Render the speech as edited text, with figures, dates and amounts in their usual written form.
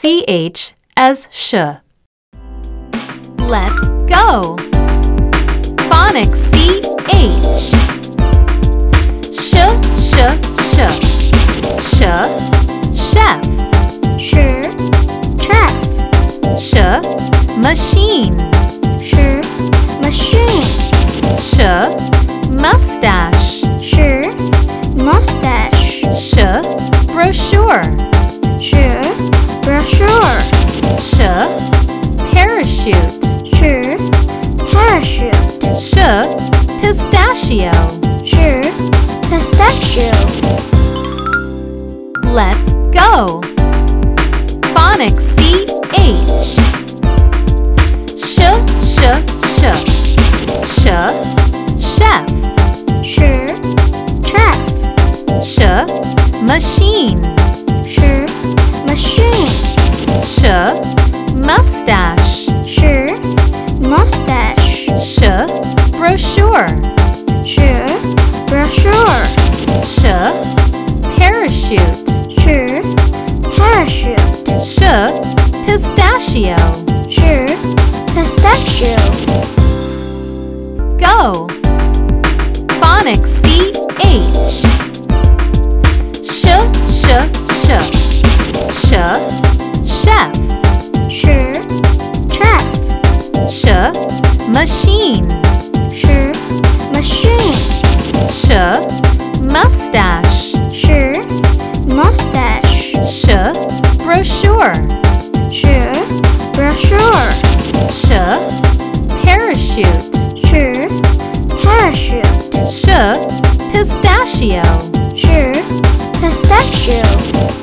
ch as sh. Let's go! Phonics ch. Sh, sh, sh. Sh, chef. Sh, chef. Sh, machine. Sh, machine. Sh, mustache. Sh, mustache. Sh, brochure. Sh, brochure. Sh, parachute. Sh, parachute. Sh, pistachio. Sh, pistachio. Let's go! Phonics ch. Sh, sh, sh. Sh, chef. Sh, chef. Sh, machine. Sh, machine. Sh, mustache. Sh, mustache. Sh, brochure. Sh, brochure. Sh, parachute. Sh, parachute. Sh, pistachio. Sh, pistachio. Go! Phonics ch. Sh, sh, sh. Sh, chef. Sh, chef. Sh, machine. Sh, machine. Sh, mustache. Sh, mustache. Sh, brochure. Sh, brochure. Sh, parachute. Sh, parachute. Sh, pistachio. Sh, pistachio.